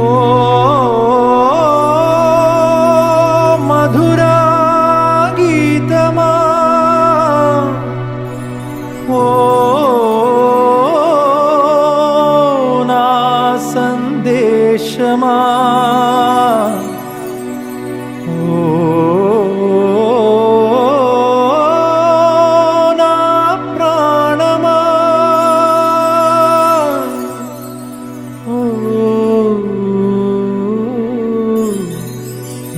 ఓ మధురా గీతమా, ఓ నా సందేశమా, ఓ నా ప్రాణమా, ఓ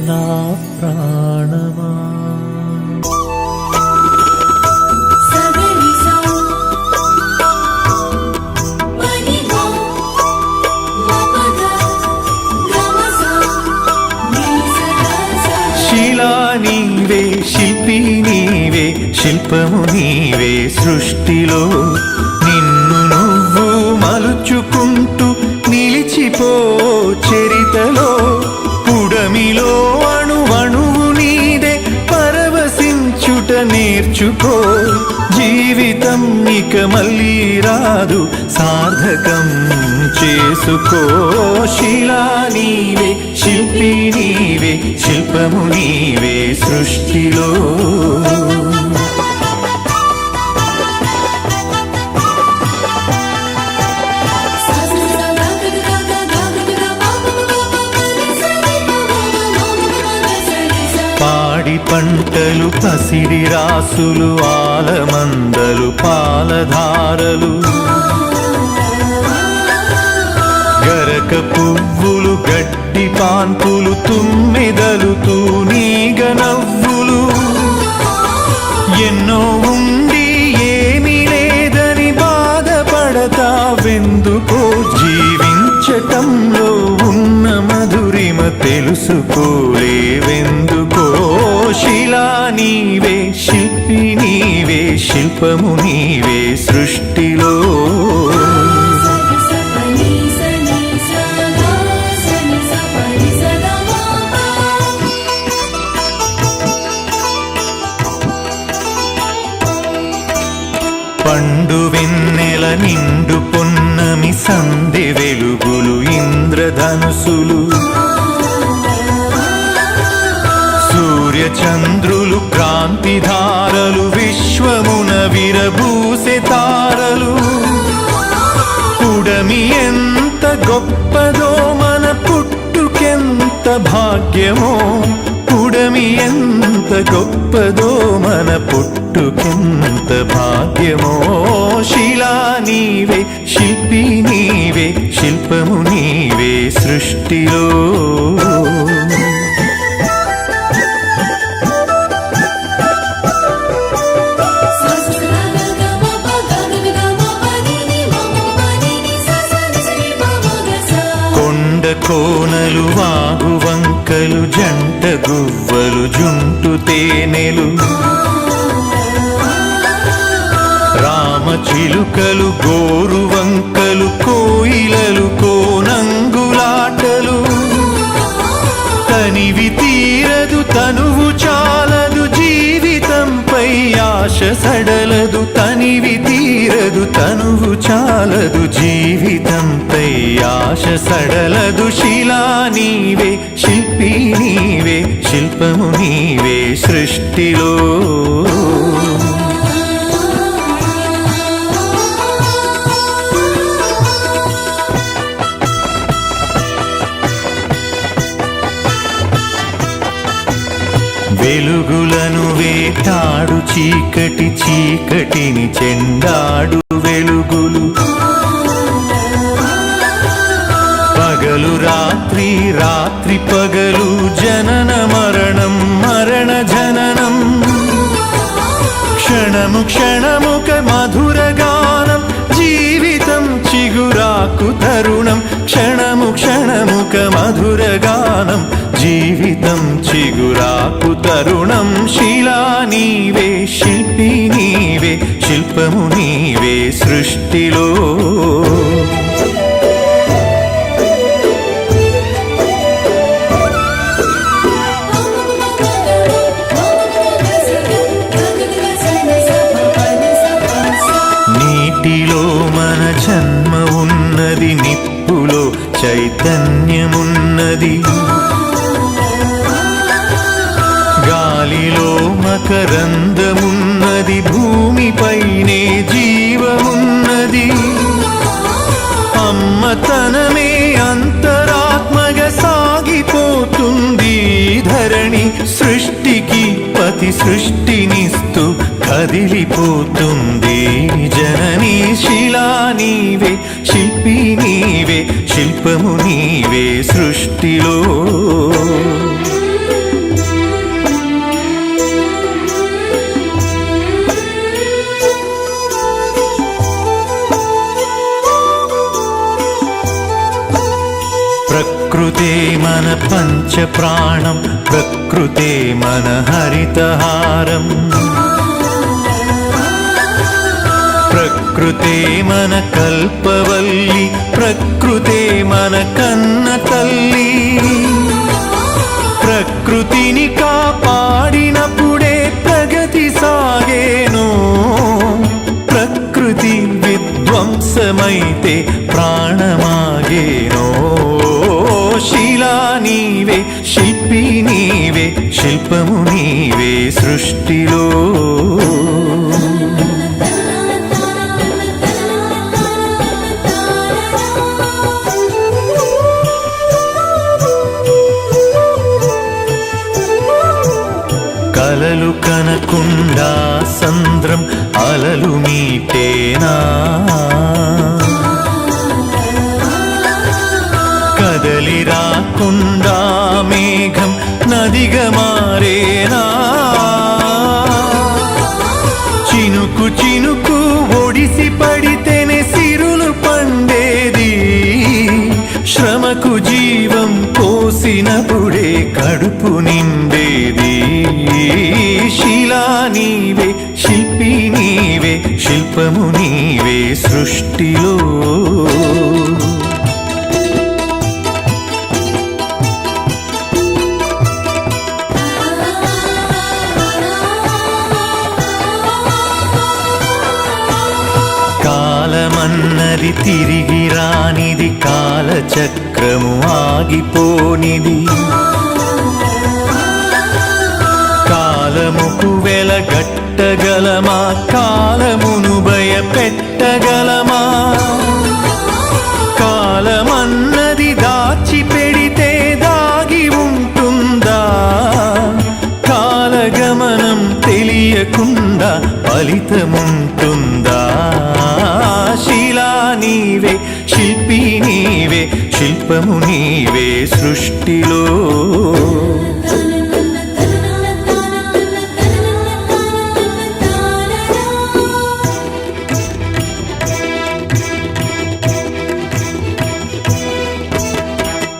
నా ప్రాణమా. శిలా నీవే, శిల్పి నీవే, శిల్పము నీవే సృష్టిలో. నిన్ను నువ్వు మలుచుకుంటూ నిలిచిపో చరితలో. పుడమిలో అణువణువు నీదే, పరవశించుట నేర్చుకో. జీవితం ఇక మళ్ళీ రాదు, సార్థకం చేసుకో. శిలా నీవే, శిల్పి నీవే, శిల్పము నీవే సృష్టిలో. పాడి పంటలు, పసిడి రాసులు, ఆలమందలు, పాలధారలు, గరక పువ్వులు, గడ్డి పాన్పులు, తుమ్మెదలు, తూనీగ నవ్వులు. ఎన్నో ఉండి ఏమీ లేదని బాధపడతావెందుకో. జీవించటంలో ఉన్న మధురిమ తెలుసుకోలేవెందుకో. శిలా నీవే, శిల్పి నీవే, శిల్పము నీవే సృష్టిలో. పండు వెన్నెల, నిండు పొన్నమి, సంధి వెలుగులు, ఇంద్రధనుసులు, సూర్య చంద్రులు, క్రాంతిధారలు, విశ్వమున విరబూసే తారలు. పుడమి ఎంత గొప్పదో, మన పుట్టుకెంత భాగ్యమో. పుడమి ఎంత గొప్పదో, మన పుట్టుకెంత భాగ్యమో. శిలా నీవే, శిల్పి నీవే, శిల్పము నీవే సృష్టిలో. కోనలు, వాగు వంకలు, జంట గువ్వలు, జుంటు తేనెలు, రామ చిలుకలు, గోరు వంకలు, కోయిలలు, కోనంగులాటలు. తనివి తీరదు, తనువు చాలదు, జీవితంపై ఆశ సడలదు. తనివి తీరదు, తనువు చాలదు, జీవితంపై ఆశ సడలదు. శిలా నీవే, శిల్పి నీవే, శిల్పము నీవే సృష్టిలో. వెలుగులను వేటాడు చీకటి, చీకటిని చెండాడు వెలుగులు. పగలు రాత్రి, రాత్రి పగలు, జనన మరణం, మరణ జననం. క్షణము క్షణముక మధుర గానం, జీవితం చిగురాకు తరుణం. క్షణము క్షణముక మధుర గానం, జీవితం చిగురాకు తరుణం. శిలా నీవే, శిల్పి నీవే, శిల్పము నీవే సృష్టిలో. నీటిలో మన జన్మ ఉన్నది, నిప్పులో చైతన్యం చైతన్యమున్నది, గాలిలో మకరందమున్నది, భూమిపైనే జీవమున్నది. అమ్మతనమే అంతరాత్మగా సాగిపోతుంది ధరణి, సృష్టికి పతి సృష్టినిస్తూ కదిలిపోతుంది జననీ. శిలా నీవే, శిల్పి నీవే, శిల్పము నీవే సృష్టిలో. ప్రకృతే మన పంచప్రాణం, ప్రకృతే మన హరితహారం, ప్రకృతే మన కల్పవల్లి, ప్రకృతే మన కన్న తల్లి. ప్రకృతిని కాపాడినప్పుడే ప్రగతి సాగేను, ప్రకృతి విధ్వంసమైతే ప్రాణమాగేనో. శిలా నీవే, శిల్పి నీవే, శిల్పము నీవే సృష్టిలో. కలలు కనకుండా సంద్రం అలలు మీటేనా, కదలి రాకుండా మేఘం నదిగా మారేనా. చినుకు చినుకు ఒడిసి పడితేనే సిరులు పండేది, శ్రమకు జీవం పోసినప్పుడే కడుపు నిండేది. శిలా నీవే, శిల్పి నీవే, శిల్పము నీవే సృష్టిలో. కాలమన్నది తిరిగి రానిది, కాలచక్రము ఆగిపోనిది. కాలముకు వెలగట్టగలమా, కాలమును భయపెట్టగలమా. కాలమన్నది దాచి పెడితే దాగి ఉంటుందా, కాలగమనం తెలియకుండా ఫలితముంటుందా. శిలా నీవే, శిల్పి నీవే, శిల్పము నీవే సృష్టిలో.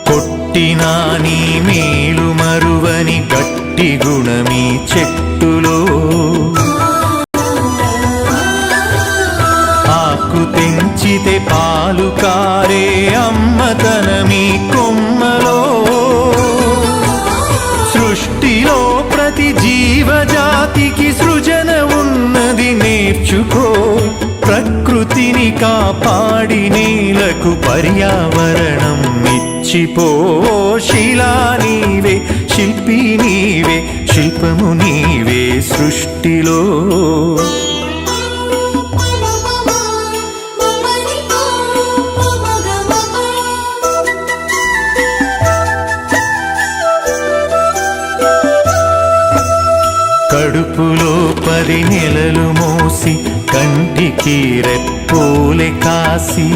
కొట్టినా నీ మేలు మరువని గట్టి గుణమీ చెట్టులో. ఆకు తెంచితే పాలు కారే అమ్మతనమీ కొమ్మలో. సృష్టిలో ప్రతి జీవజాతికి సృజన ఉన్నది, నేర్చుకో. ప్రకృతిని కాపాడి నేలకు పర్యావరణం ఇచ్చిపో. శిలా నీవే, శిల్పి నీవే, శిల్పము నీవే సృష్టిలో. కడుపులో 10 నెలలు మోసి కంటికి రెప్పోలే కాసి,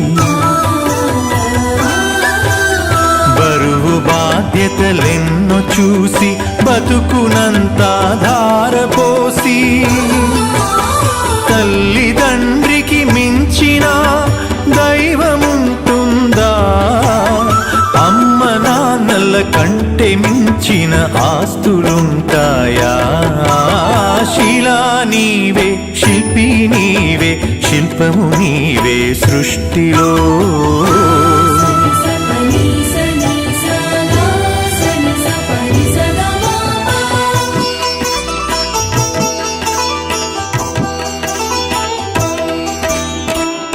బరువు బాధ్యతలెన్నో చూసి బతుకునంతా ధారపోసి. తల్లిదండ్రికి మించిన దైవముంటుందా, అమ్మ నాన్నల కంటే మించిన ఆస్తులుంటాయా. శిలా నీవే, శిల్పి నీవే, శిల్పము నీవే సృష్టిలో.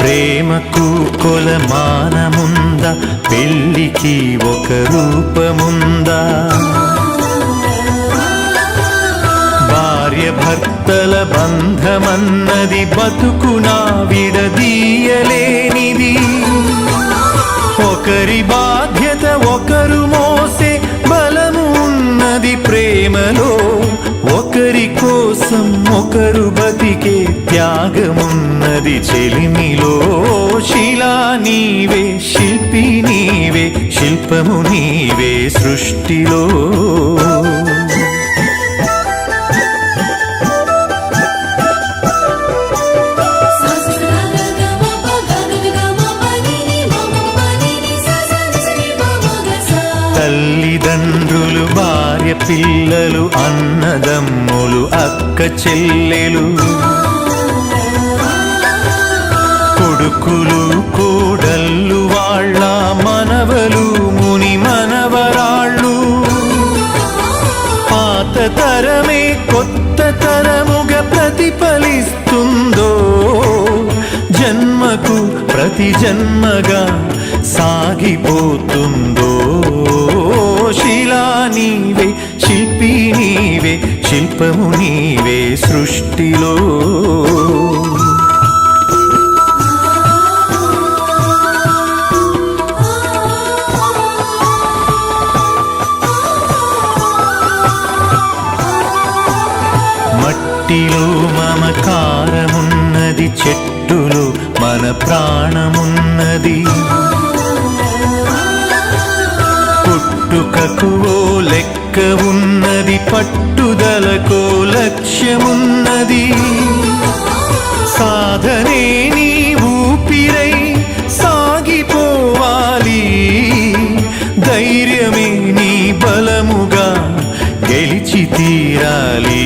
ప్రేమకు కొలమానముందా, పెళ్ళికి ప్రకృతికి ఒక రూపముందా? భార్య భర్తల బంధమన్నది బతుకునా విడదీయలేనిది. ఒకరి బాధ్యత ఒకరు మోసే బలము ఉన్నది ప్రేమలో. ఒకరి కోసం ఒకరు బతికే త్యాగమున్నది చెలిమిలో. శిలా నీవే, శిల్పి నీవే, శిల్పము నీవే సృష్టిలో. తల్లిదండ్రులు, భార్య పిల్లలు, అన్నదమ్ములు, అక్క చెల్లెలు, కొడుకులు కోడళ్ళు, వాళ్ళ మనవలు, ముని మనవరాళ్ళు. పాత తరమే కొత్త తరముగా ప్రతిఫలిస్తుందో, జన్మకు ప్రతి జన్మగా సాగిపోతుందో. శిలా నీవే, శిల్పి నీవే, శిల్పము నీవే సృష్టిలో. మట్టిలో మమకారమున్నది, చెట్టులో మన ప్రాణమున్నది. పుట్టుకకు ఓ లెక్క ఉన్నది, పట్టుదలకో లక్ష్యమున్నది. సాధనే నీ ఊపిరై సాగిపోవాలి, ధైర్యమే నీ బలముగా గెలిచి తీరాలి.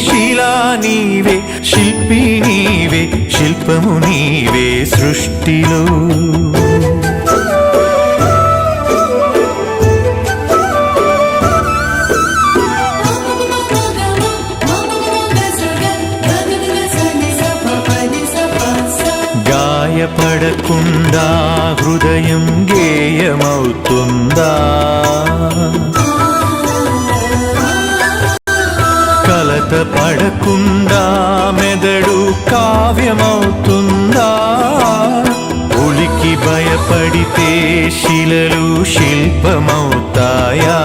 శిలా నీవే, శిల్పి నీవే, శిల్పము నీవే సృష్టిలో. గాయపడకుండా హృదయం గేయమవుతుందా? కలత పడకుండా మెదడు కావ్యమవుతుందా? ఉలికి భయపడితే శిలలు శిల్పమవుతాయా?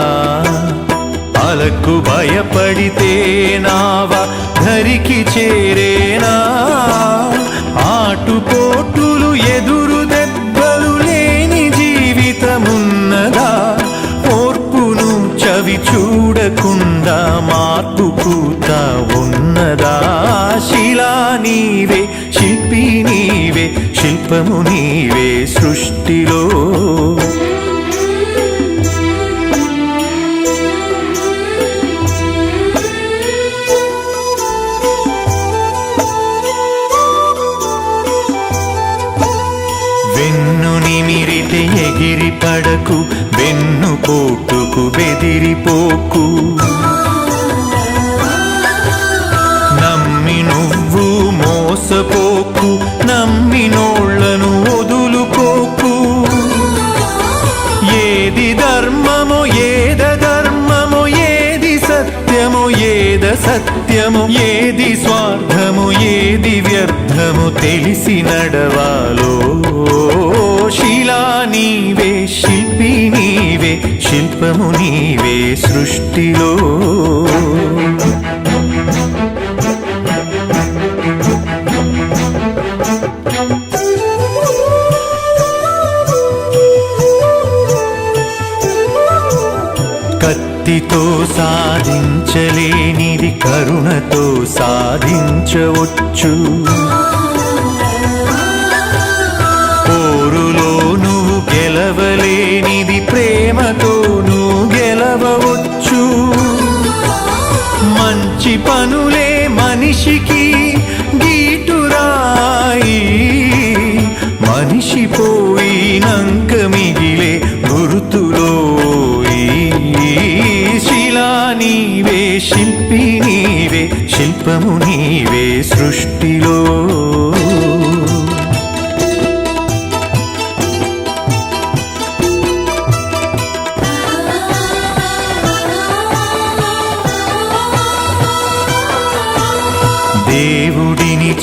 అలకు భయపడితే నావ ధరికి చేరేనా? ఆటుపోటులు ఎదురు దెబ్బలు లేని జీవితమున్నదా? ఓర్పును చవి చూడకుండా మార్పు పూత ఉన్నదా? శిలా నీవే, శిల్పి నీవే, శిల్పము నీవే సృష్టిలో. వెన్ను నిమిరితే ఎగిరి పడకు, వెన్ను పోటుకు బెదిరిపోకు. నమ్మి నువ్వు మోసపోకు, నమ్మినోళ్లను వదులుకోకు. ఏది ధర్మమో ఏద ధర్మమో, ఏది సత్యమో ఏద సత్యమో, ఏది స్వార్థమో ఏది వ్యర్థమో తెలిసి నడవాలో. శిలా నీవే, శిల్పి నీవే, శిల్పము నీవే సృష్టిలో. కత్తితో సాధించలేనిది కరుణతో సాధించవచ్చు. పోరులో నువ్వు గెలవలేనిది ప్రేమతో నువ్వు గెలవవచ్చు. మంచి పనులే మనిషికి గీటురాయి, మనిషి పోయినంక మిగిలే గుర్తులోయి. శిలా నీవే, శిల్పి నీవే, శిల్పము నీవే సృష్టిలో.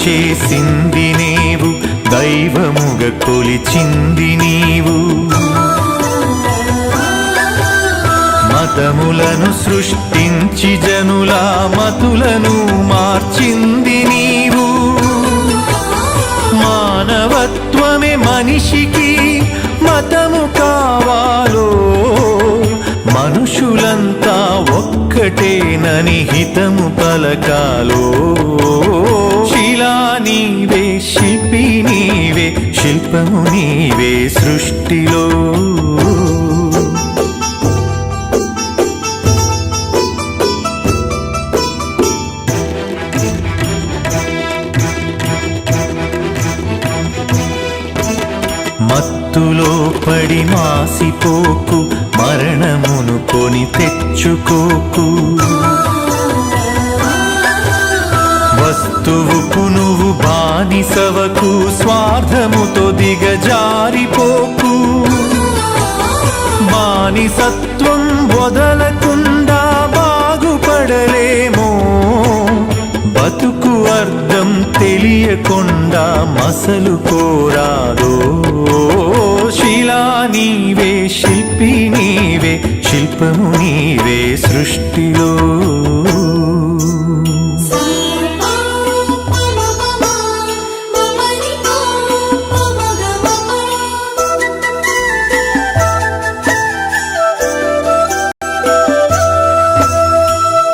చేసింది నీవు, దైవముగ కొలిచింది నీవు. మతములను సృష్టించి జనుల మతులను మార్చింది నీవు. మానవత్వమే మనిషికి మతము కావాలో, మనుషులంతా ఒక్కటేనని హితము పలకాలో. శిలా నీవే, శిల్పి నీవే, శిల్పము నీవే సృష్టిలో. మత్తులో పడి మాసిపోకు, మరణమును కొని తెచ్చుకోకు. వస్తువుకు నువ్వు బానిసవకు, స్వార్థముతో దిగజారిపోకు. బానిసత్వం వదలకుండా బాగుపడలేమో, బతుకు అర్థం తెలియకుండా మసలు కోరాదో. శిలా నీవే, శిల్పి నీవే, శిల్పము నీవే సృష్టిలో.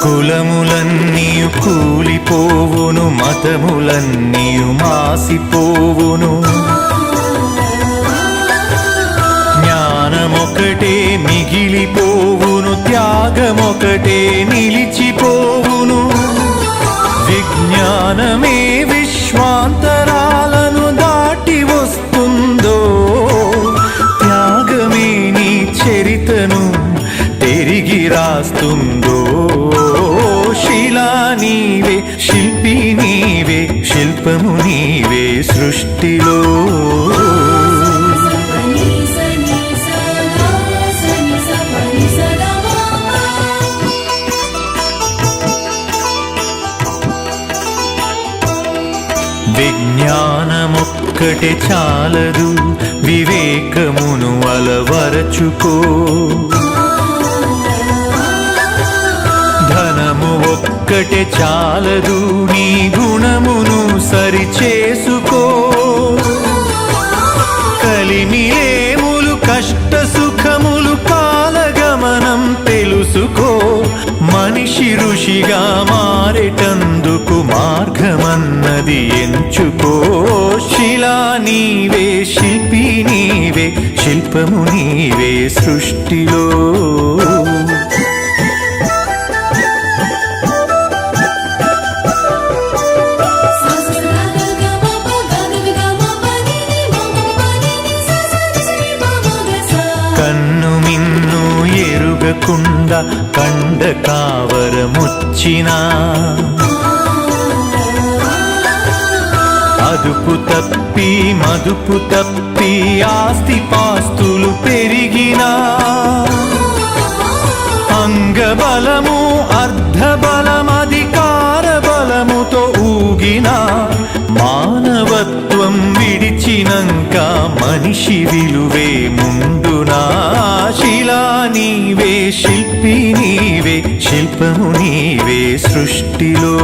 కులములన్నీయు కూలిపోవును, మతములన్నీయు మాసిపోవును. జ్ఞానమొకటే మిగిలిపోవును, త్యాగమొకటే నిలిచిపోవును. విజ్ఞానమే విశ్వాంతరాలను దాటి వస్తుందో, త్యాగమే నీ చరితను తిరిగి రాస్తుందో. శిలా నీవే, శిల్పి నీవే, శిల్పము నీవే సృష్టిలో. విజ్ఞానమొక్కటే చాలదు, వివేకమును అలవరచుకో. ధనము ఒక్కటే చాలదు, నీ గుణమును సరిచేసుకో. కలిమిలేములు కష్ట సుఖములు కాలగమనం తెలుసుకో. మనిషి ఋషిగా మారేటందుకు మార్గమన్నది ఎంచుకో. శిలా నీవే, శిల్పి నీవే, శిల్పము నీవే సృష్టిలో. కన్ను మిన్ను ఎరుగకుండా కండ కావరముచ్చినా, అదుపు తప్పి మదుపు తప్పి ఆస్తి పాస్తులు పెరిగినా, అంగబలము అర్ధబలం అధికార బలముతో ఊగినా, మానవత్వం విడిచినంక మనిషి విలువే ముందునా. శిలా నీవే, శిల్పి నీవే, శిల్పము నీవే సృష్టిలో.